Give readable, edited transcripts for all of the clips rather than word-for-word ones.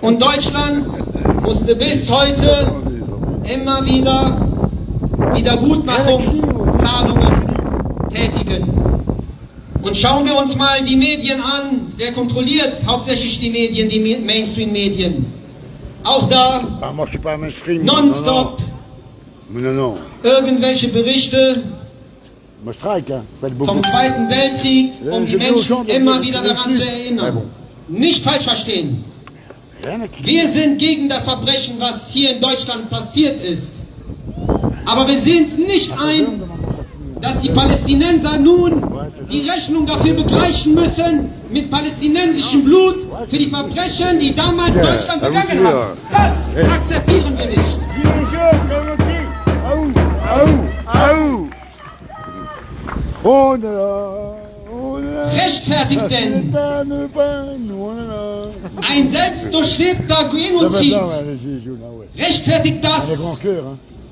Und Deutschland musste bis heute immer wieder Wiedergutmachungszahlungen tätigen. Und schauen wir uns mal die Medien an. Wer kontrolliert hauptsächlich die Medien, die Mainstream-Medien? Auch da nonstop irgendwelche Berichte vom Zweiten Weltkrieg, um die Menschen immer wieder daran zu erinnern. Nicht falsch verstehen. Wir sind gegen das Verbrechen, was hier in Deutschland passiert ist. Aber wir sehen es nicht ein, dass die Palästinenser nun die Rechnung dafür begleichen müssen mit palästinensischem Blut für die Verbrechen, die damals Deutschland begangen hat. Das akzeptieren wir nicht. Rechtfertigt denn ein selbstdurchlebter Genozid? Rechtfertigt das,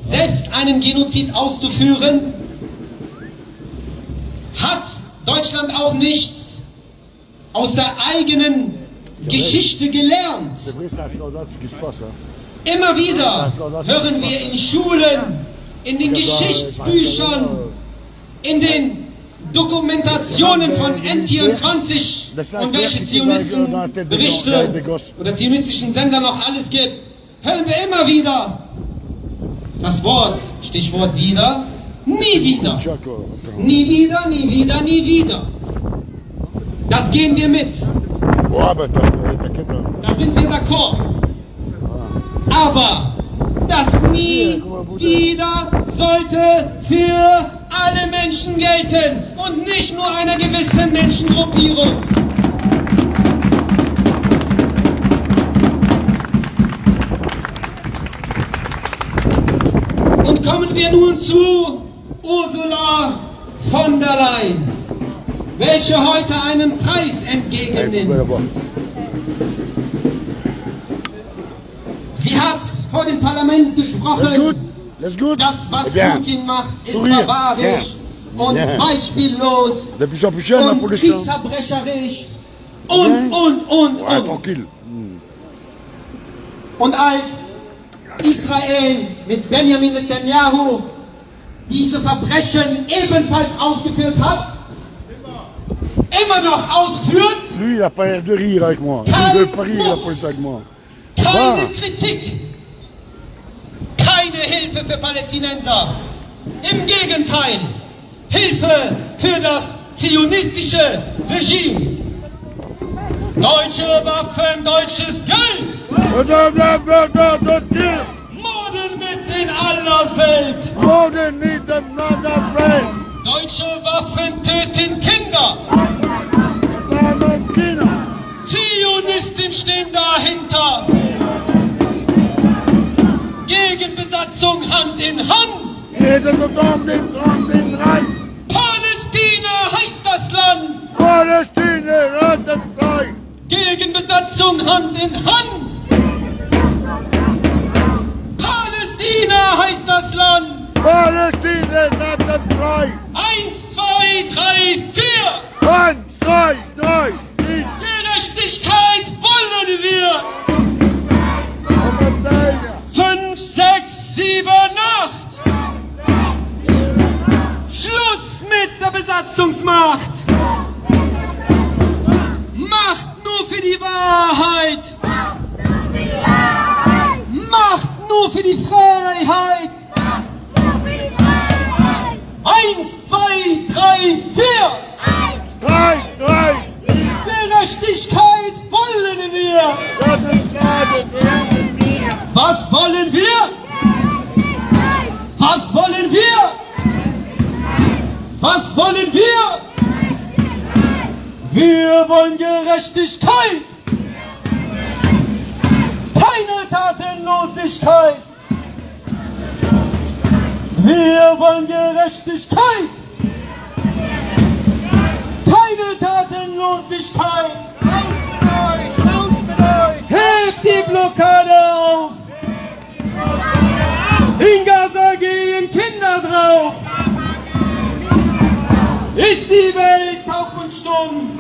selbst einen Genozid auszuführen? Hat Deutschland auch nichts aus der eigenen Geschichte gelernt? Immer wieder hören wir in Schulen, in den Geschichtsbüchern, in den Dokumentationen von N24 und welche Zionistenberichte oder zionistischen Sender noch alles gibt, hören wir immer wieder das Wort, Stichwort wieder, nie wieder. Nie wieder, nie wieder, nie wieder. Das gehen wir mit. Da sind wir d'accord. Aber das nie wieder sollte für alle Menschen gelten und nicht nur einer gewissen Menschengruppierung. Und kommen wir nun zu Ursula von der Leyen, welche heute einen Preis entgegennimmt. Sie hat vor dem Parlament gesprochen. Das, was Putin macht, ist barbarisch und beispiellos und kriegsverbrecherisch und. Und als Israel mit Benjamin Netanyahu diese Verbrechen ebenfalls ausgeführt hat, immer noch ausführt, keine Kritik, keine Hilfe für Palästinenser. Im Gegenteil, Hilfe für das zionistische Regime. Deutsche Waffen, deutsches Geld. Morden mit in aller Welt. Deutsche Waffen töten Kinder. Zionisten stehen dahinter. Gegen Besatzung Hand in Hand. Palästina heißt das Land. Gegen Besatzung Hand in Hand. Palästina heißt das Land. 1, 2, 3, 4. 1, 2, 3, 4. Gerechtigkeit wollen wir. 5, 6, 7, 8. Schluss mit der Besatzungsmacht. Macht nur für die Wahrheit. Macht nur für die Freiheit. 1, 2, 3, 4. 3, 3. Gerechtigkeit wollen wir. Was wollen wir? Was wollen wir? Was wollen wir? Wir wollen Gerechtigkeit. Keine Tatenlosigkeit. Wir wollen Gerechtigkeit. Keine Tatenlosigkeit. Hebt die Blockade auf. In Gaza gehen Kinder drauf. Ist die Welt taub und stumm?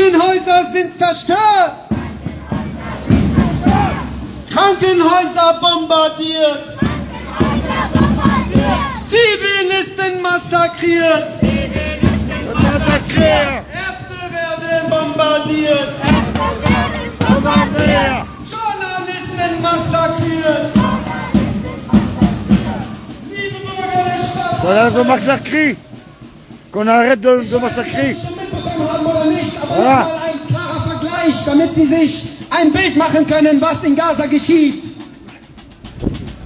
Krankenhäuser sind zerstört. Krankenhäuser bombardiert. Zivilisten massakriert. Ärzte werden bombardiert. Journalisten massakriert. Liebe Bürger der Stadt. Voilà, de massacrer. Qu'on arrête de massacrer. Oder nicht, aber mal ein klarer Vergleich, damit Sie sich ein Bild machen können, was in Gaza geschieht.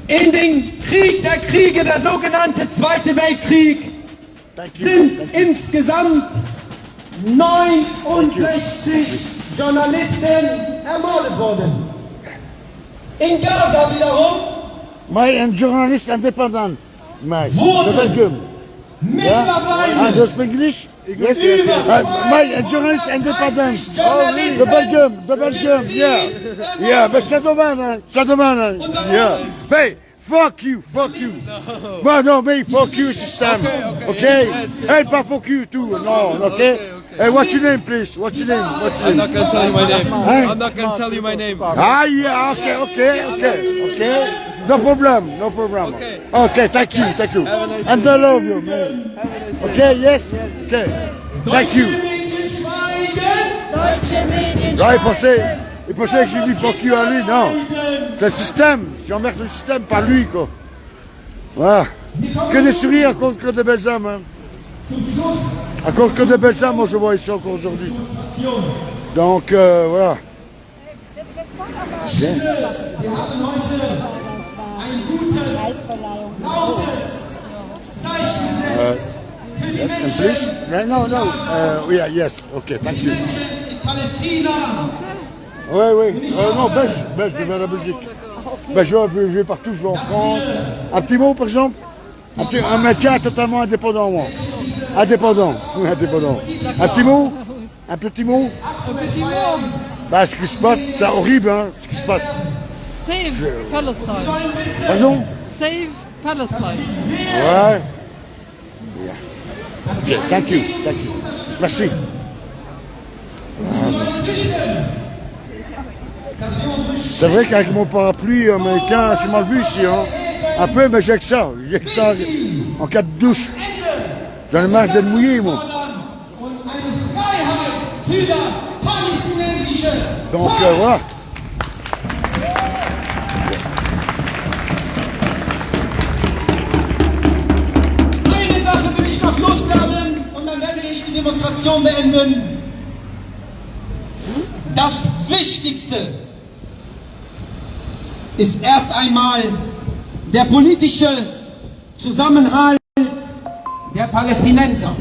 In den Krieg der Kriege, der sogenannte Zweite Weltkrieg, sind insgesamt 69 Journalisten ermordet worden. In Gaza wiederum Mais un journaliste indépendant. Mais, Wurde. de Belgium. mittlerweile Do you speak English? Yes, Mais un journaliste indépendant. Journalisten De Belgium, yeah. Yeah, but ça demande, hein. Yeah. Hey, fuck you. No, me, fuck you, system. Okay? Hey, pas fuck you too, no, okay? Hey, what's your name, please? What's your name? I'm not gonna tell you my name. Huh? I'm not gonna tell you my name. Ah, yeah, okay. No problem. Okay, thank you. And I love you, man. Okay, yes? Okay. Thank you. Medien schweigen. Là, il pensait que j'ai dit fuck you à lui, non. C'est le système. J'emmerde le système, pas lui, quoi. Voilà. Que des sourires, encore que des belles âmes, hein. Encore que des belles âmes, moi je vois ici encore aujourd'hui. Donc, voilà. Wir haben heute ein gutes, lautes Zeichen gesetzt für die And Menschen, please? No. Yeah, yes. Okay, thank you. Menschen in Palästina. Oui. Non, belge, je vais à la Belgique. Ben, je vais partout, je vais en France. Un petit mot, par exemple? Un métier totalement indépendant, moi. Indépendant. Un petit mot? Bah, ce qui se passe, c'est horrible, hein, ce qui se passe. Save Palestine. Pardon? Save Palestine. Ouais. Ok, thank you. Merci. C'est vrai qu'avec mon parapluie américain, c'est mal vu ici, hein. Un peu, mais j'ai que ça en cas de douche. J'en ai marre d'être mouillé, moi. Und eine Freiheit für das palästinensische Donc, voilà. Eine Sache will ich noch loswerden und dann werde ich die Demonstration beenden. Das Wichtigste ist erst einmal der politische Zusammenhalt der Palästinenser.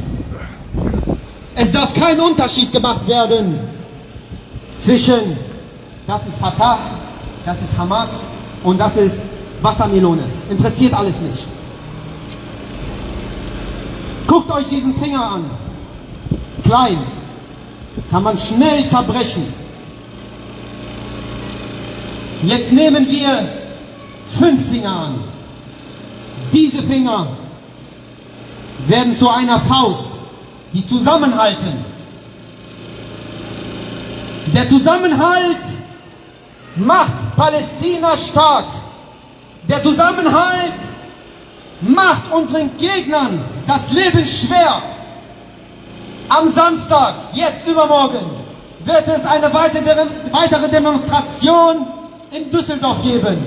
Es darf kein Unterschied gemacht werden zwischen, das ist Fatah, das ist Hamas und das ist Wassermelone. Interessiert alles nicht. Guckt euch diesen Finger an. Klein. Kann man schnell zerbrechen. Jetzt nehmen wir 5 Finger an. Diese Finger werden zu einer Faust, die zusammenhalten. Der Zusammenhalt macht Palästina stark. Der Zusammenhalt macht unseren Gegnern das Leben schwer. Am Samstag, jetzt übermorgen, wird es eine weitere Demonstration in Düsseldorf geben.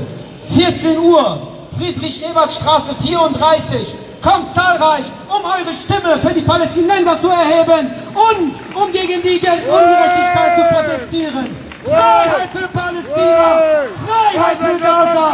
14 Uhr, Friedrich-Ebert-Straße 34. Kommt zahlreich, um eure Stimme für die Palästinenser zu erheben und um gegen die Ungerechtigkeit zu protestieren. Freiheit für Palästina! Freiheit für Gaza!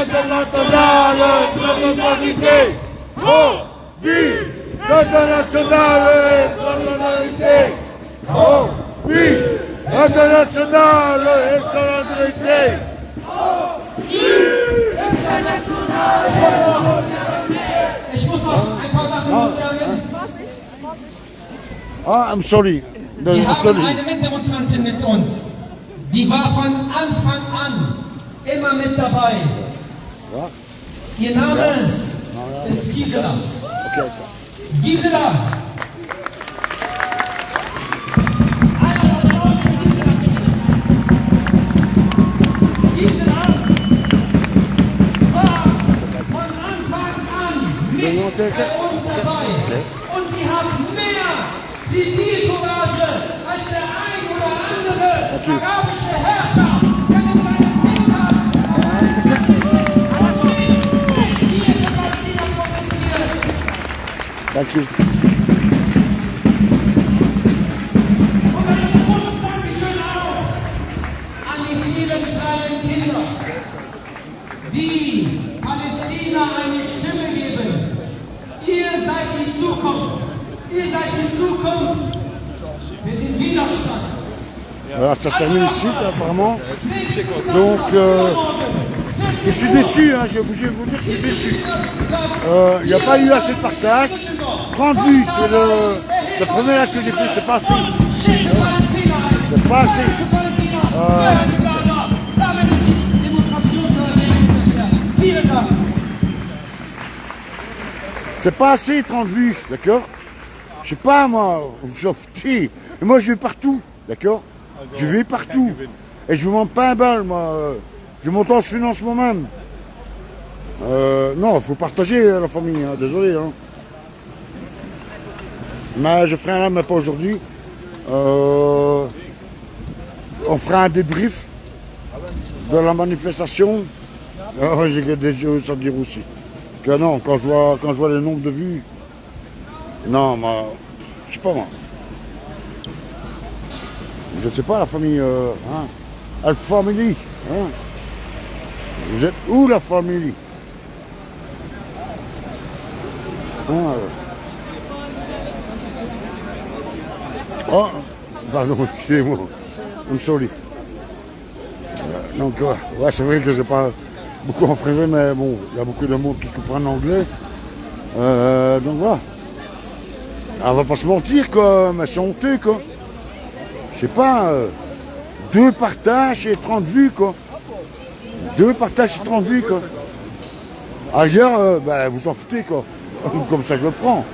Internationale Solidarität! Oh, wie! Internationale Solidarität! Oh, wie! Internationale Solidarität! Ich muss noch ein paar Sachen loswerden. Ah, I'm sorry. Wir I'm haben sorry. eine Mitdemonstrantin mit uns. Die war von Anfang an immer mit dabei. Ja. Ihr Name ist Gisela. Okay. Gisela! Gisela war von Anfang an mit bei uns dabei. Und sie hat mehr Zivilcourage als der ein oder andere arabische Herrscher, der mit seinen Kindern hier in Palästina protestiert. Thank you. Und ein großes Dankeschön auch an die vielen kleinen Kinder, die Palästina eine Stimme geben. Ihr seid die Zukunft. Ihr seid die Zukunft für den Widerstand. Voilà, ça se termine ici, apparemment. Donc, je suis déçu, hein, j'ai obligé de vous dire que je suis déçu. Il n'y a pas eu assez de partage. 30 vues, c'est le premier acte que j'ai fait, c'est pas assez. C'est pas assez. C'est pas assez 30 vues, d'accord? Je sais pas moi, vous s'en foutez. Et moi je vais partout, d'accord? Je vais partout. Et je ne demande pas un bal, moi. Je m'auto-finance moi-même. Non, il faut partager la famille, hein, désolé. Hein. Mais je ferai un mais pas aujourd'hui. On fera un débrief de la manifestation. J'ai des choses à dire aussi. Que non, quand je vois le nombre de vues, non, moi, je sais pas moi. Je sais pas la famille, hein. La famille, hein. Vous êtes où la famille? Hein, Oh, pardon, excusez-moi. I'm sorry. Donc, ouais, c'est vrai que je parle beaucoup en français, mais bon, il y a beaucoup de mots qui comprennent l'anglais. Donc voilà. On va pas se mentir, quoi, mais c'est honteux, quoi. Je sais pas, 2 partages et 30 vues, quoi. 2 partages et 30 vues, quoi. Ailleurs, ben, vous en foutez, quoi. Comme ça que je le prends.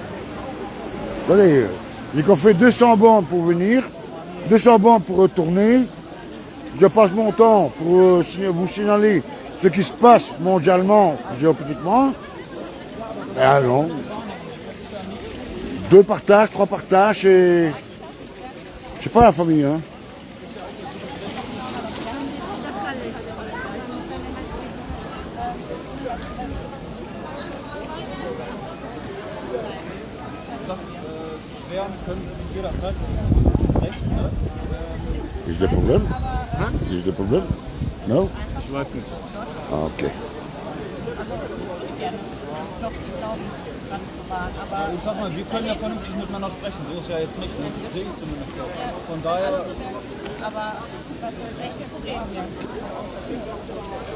Attendez, j'ai qu'on fait 200 bandes pour venir, 200 bandes pour retourner. Je passe mon temps pour vous signaler ce qui se passe mondialement, géopolitiquement. Ah non. 2 partages, 3 partages et... Je sais pas la famille, hein. Is er des problèmes? Is er des problèmes? Non? Ich weiß nicht. Ah, ok. Aber ich sag mal, wir können ja vernünftig miteinander sprechen. So ist ja jetzt nichts. Sehe ich zumindest. Von daher. Aber was ist echt ein Problem hier?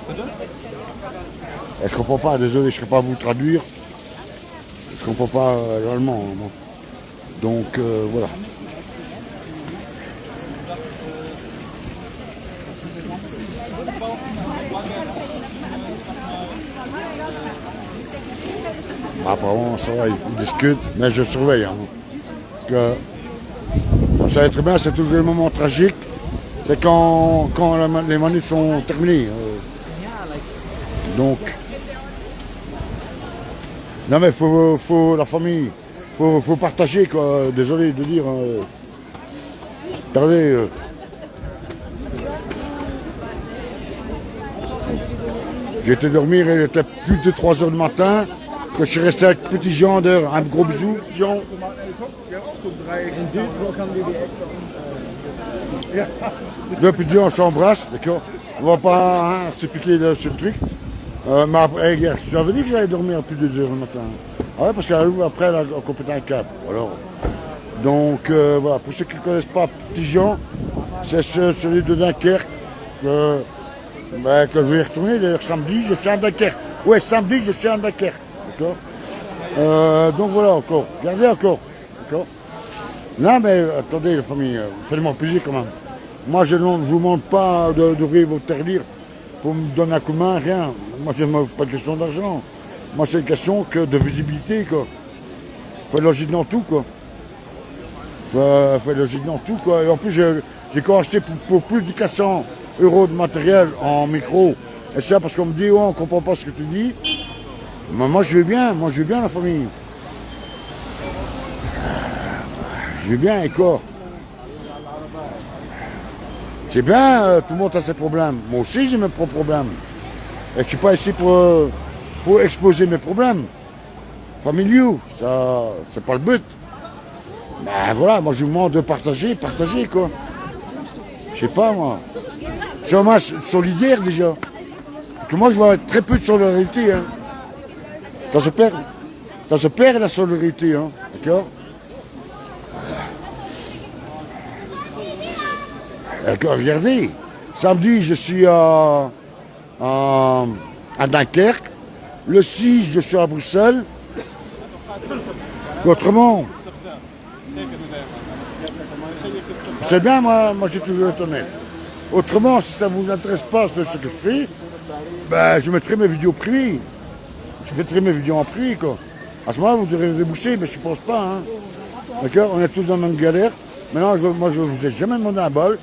Bitte? Je comprends pas, désolé, je ne sais pas vous traduire. Je comprends pas l'allemand. Moi. Donc voilà. Apparemment, ça va, ils discutent, mais je surveille. Hein. Que, vous savez très bien, c'est toujours le moment tragique. C'est quand les manifs sont terminés. Donc, non mais faut la famille, faut partager quoi. Désolé de dire. Attendez. J'ai été dormir et il était plus de 3 h du matin. Que je suis resté avec petit Jean dehors. Un gros bisou, Jean. Deux petits Jean, on s'embrasse, d'accord. On va pas hein, se piquer sur le truc. Mais après, hier, je t'avais dit que j'allais dormir à plus de 2 h le matin. Ah ouais, parce qu'elle ouvre après, elle a complété un câble. Alors, donc, voilà, pour ceux qui ne connaissent pas Petit Jean, c'est celui de Dunkerque. Que je vais y retourner, d'ailleurs, samedi, je suis à Dunkerque. Ouais, samedi, je suis à Dunkerque. D'accord. Donc voilà, encore. Regardez encore. D'accord. Non, mais attendez, la famille, faites-moi plaisir quand même. Moi, je ne vous demande pas d'ouvrir votre tirelire pour me donner un coup de main, rien. Moi, ce n'est pas de question d'argent. Moi, c'est une question de visibilité, quoi. Faut être logique dans tout, quoi. Faut être logique dans tout, quoi. Et en plus, j'ai quand acheté pour plus de 400 € de matériel en micro. Et ça, parce qu'on me dit, oh, on ne comprend pas ce que tu dis. Mais moi, je vais bien, la famille. Je vais bien, et quoi? C'est bien, tout le monde a ses problèmes. Moi aussi, j'ai mes propres problèmes. Et je ne suis pas ici pour exposer mes problèmes familiaux. Ça, c'est pas le but. Mais voilà, moi, je vous demande de partager, quoi. Je sais pas, moi. Je suis moins solidaire, déjà. Parce que moi, je vois très peu de solidarité, hein. Ça se perd la solidarité, hein. D'accord? Regardez, samedi, je suis à Dunkerque. Le 6, je suis à Bruxelles. Autrement, c'est bien, moi j'ai toujours été honnête. Autrement, si ça ne vous intéresse pas ce que je fais, ben, je mettrai mes vidéos privées. Je mettrai mes vidéos en privé, quoi. À ce moment-là, vous devrez déboucher, mais je ne pense pas. Hein. D'accord? On est tous dans la même galère. Maintenant, moi, je ne vous ai jamais demandé un bol.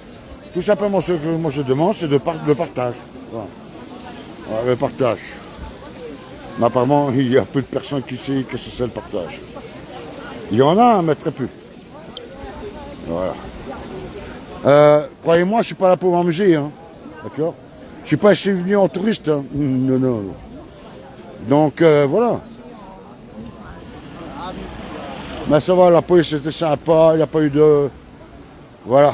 Tout simplement, ce que moi je demande, c'est le partage. Voilà. Voilà, le partage. Mais apparemment, il y a peu de personnes qui savent que c'est ça le partage. Il y en a, mais très peu. Voilà. Croyez-moi, je ne suis pas là pour m'amuser. Hein. D'accord? Je ne suis pas ici venu en touriste. Hein. Non, non. Donc, voilà. Mais ça va, la police était sympa, il n'y a pas eu de... Voilà.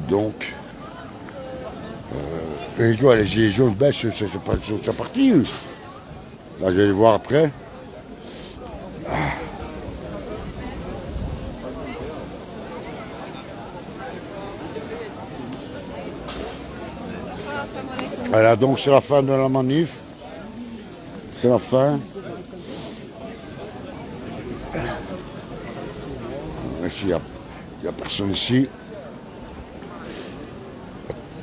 Donc, et quoi, les gilets jaunes, ben, c'est parti. Là, je vais les voir après. Voilà, donc c'est la fin de la manif. C'est la fin. Ici, il n'y a personne ici.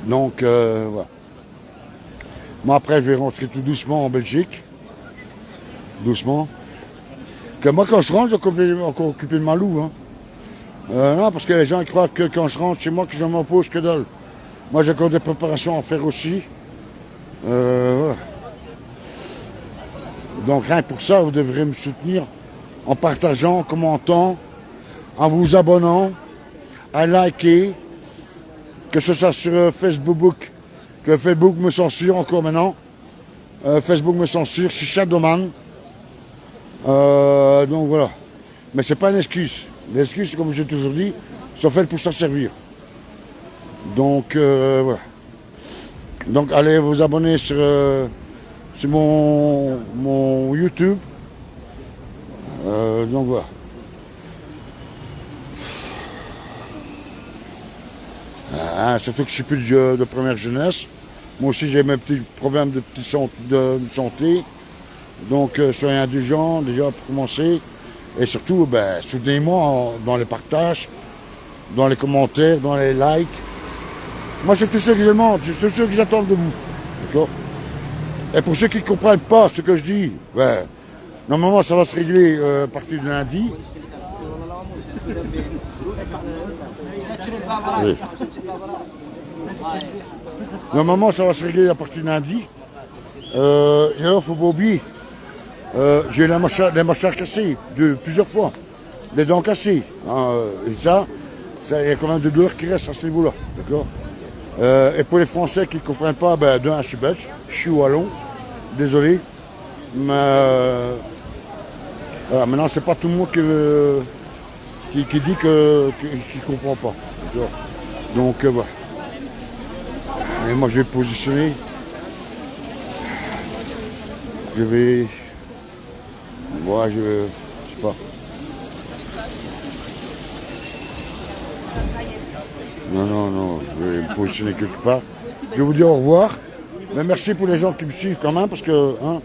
Donc, voilà. Moi, après, je vais rentrer tout doucement en Belgique. Doucement. Que moi, quand je rentre, j'ai encore occupé de ma louve. Hein. Non, parce que les gens ils croient que quand je rentre chez moi, que je m'en pose que dalle. Moi, j'ai encore des préparations à faire aussi. Voilà. Donc, rien que pour ça, vous devrez me soutenir en partageant, en commentant, en vous abonnant, à liker. Que ce soit sur Facebook, que Facebook me censure encore maintenant. Facebook me censure, je suis Shadowman. Donc voilà. Mais c'est pas une excuse. Les excuses, comme j'ai toujours dit, sont faites pour s'en servir. Donc voilà. Donc allez vous abonner sur mon YouTube. Donc voilà. Surtout que je ne suis plus de première jeunesse. Moi aussi j'ai mes petits problèmes de santé. Donc soyez indulgents déjà pour commencer. Et surtout, ben, soutenez-moi dans les partages, dans les commentaires, dans les likes. Moi c'est tout ce que je demande, c'est tout ce que j'attends de vous. D'accord? Et pour ceux qui ne comprennent pas ce que je dis, ben, normalement ça va se régler à partir de lundi. Oui. Normalement, ça va se régler à partir de lundi. Et alors, il ne faut pas oublier, j'ai eu des mâchoires cassées plusieurs fois, des dents cassées. Hein, et ça, il y a quand même de douleurs qui restent à ce niveau-là. D'accord. Et pour les Français qui ne comprennent pas, ben, je suis belge, je suis wallon, désolé. Mais voilà, maintenant, c'est pas tout le monde qui dit qu'il ne comprend pas. Donc voilà. Et moi je vais positionner. Je vais. Moi je sais pas. Non, je vais me positionner quelque part. Je vais vous dire au revoir. Mais merci pour les gens qui me suivent quand même parce que hein,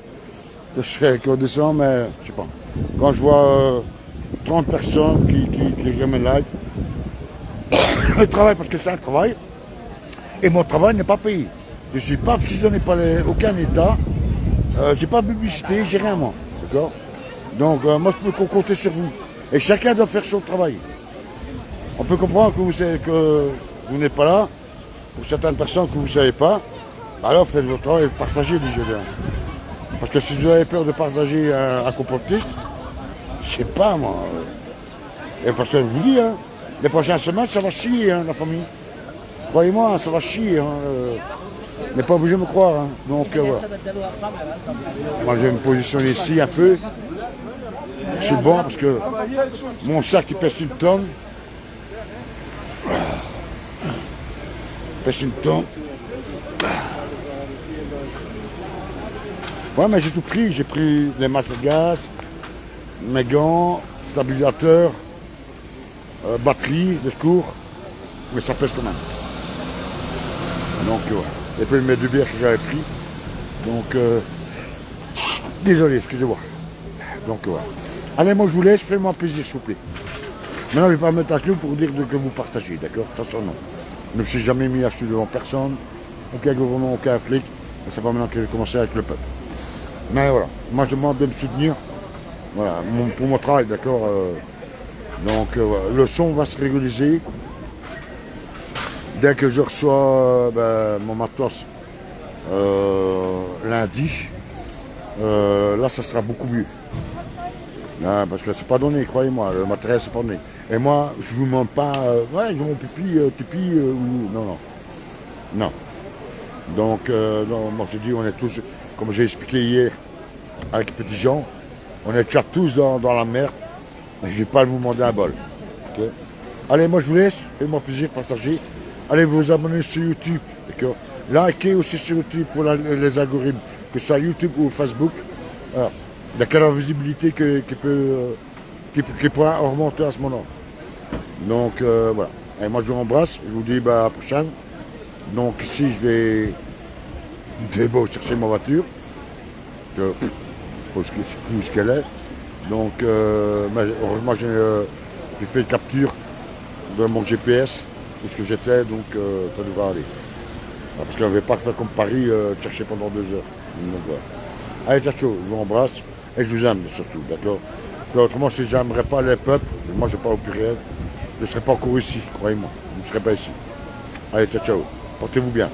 ça serait condescendant, mais je sais pas. Quand je vois 30 personnes qui regardent mes lives, je travaille parce que c'est un travail, et mon travail n'est pas payé. Je suis pas fusionné par aucun État, j'ai pas de publicité, j'ai rien moi, d'accord? Donc moi je peux compter sur vous. Et chacun doit faire son travail. On peut comprendre que vous n'êtes pas là, pour certaines personnes que vous ne savez pas, alors faites votre travail et partagez déjà bien. Parce que si vous avez peur de partager un complotiste, je sais pas moi. Et parce que je vous dis, hein, les prochaines semaines, ça va chier, hein, la famille. Croyez-moi, ça va chier. Hein, n'est pas obligé de me croire. Hein. Donc voilà. Moi je vais me positionner ici un peu. Je suis bon parce que mon sac il pèse une tonne. Pèse une tonne. Ouais, mais j'ai tout pris. J'ai pris les masques à gaz, mes gants, stabilisateurs, batterie de secours. Mais ça pèse quand même. Donc, ouais. Et puis mes 2 bières que j'avais pris. Donc, désolé, excusez-moi. Donc, ouais. Allez, moi je vous laisse, faites-moi plaisir, s'il vous plaît. Maintenant, je ne vais pas me mettre à genoux pour dire que vous partagez, d'accord? Ça, non. Je ne me suis jamais mis à genoux devant personne, aucun gouvernement, aucun flic. Et c'est pas maintenant que je vais commencer avec le peuple. Mais voilà, moi je demande de me soutenir. Voilà, pour mon travail, d'accord? Donc, voilà. Le son va se régulariser. Dès que je reçois mon matos lundi, là, ça sera beaucoup mieux. Ah, parce que c'est pas donné, croyez-moi, le matériel c'est pas donné. Et moi, je vous demande pas, ouais, ils ont mon pipi, ou non. Non. Donc, non, moi je dis, on est tous, comme j'ai expliqué hier avec les petits gens, on est déjà tous dans la merde. Et je vais pas vous demander un bol. Okay. Allez, moi je vous laisse, faites-moi plaisir, partagez. Allez vous abonner sur YouTube, d'accord. Likez aussi sur YouTube pour les algorithmes, que ce soit YouTube ou Facebook. Alors, il y a quelle visibilité qui pourra remonter à ce moment. Donc voilà. Et moi je vous embrasse, je vous dis à la prochaine. Donc ici je vais chercher ma voiture. Parce que c'est plus ce qu'elle est. Donc heureusement j'ai fait une capture de mon GPS, où ce que j'étais, donc ça devrait aller. Parce qu'on ne va pas faire comme Paris, chercher pendant 2 heures. Donc voilà. Allez, ciao, je vous embrasse. Et je vous aime surtout, d'accord? Autrement, si je n'aimerais pas les peuples, moi je parle au pluriel, je ne serais pas encore ici, croyez-moi. Je ne serais pas ici. Allez, ciao. Portez-vous bien.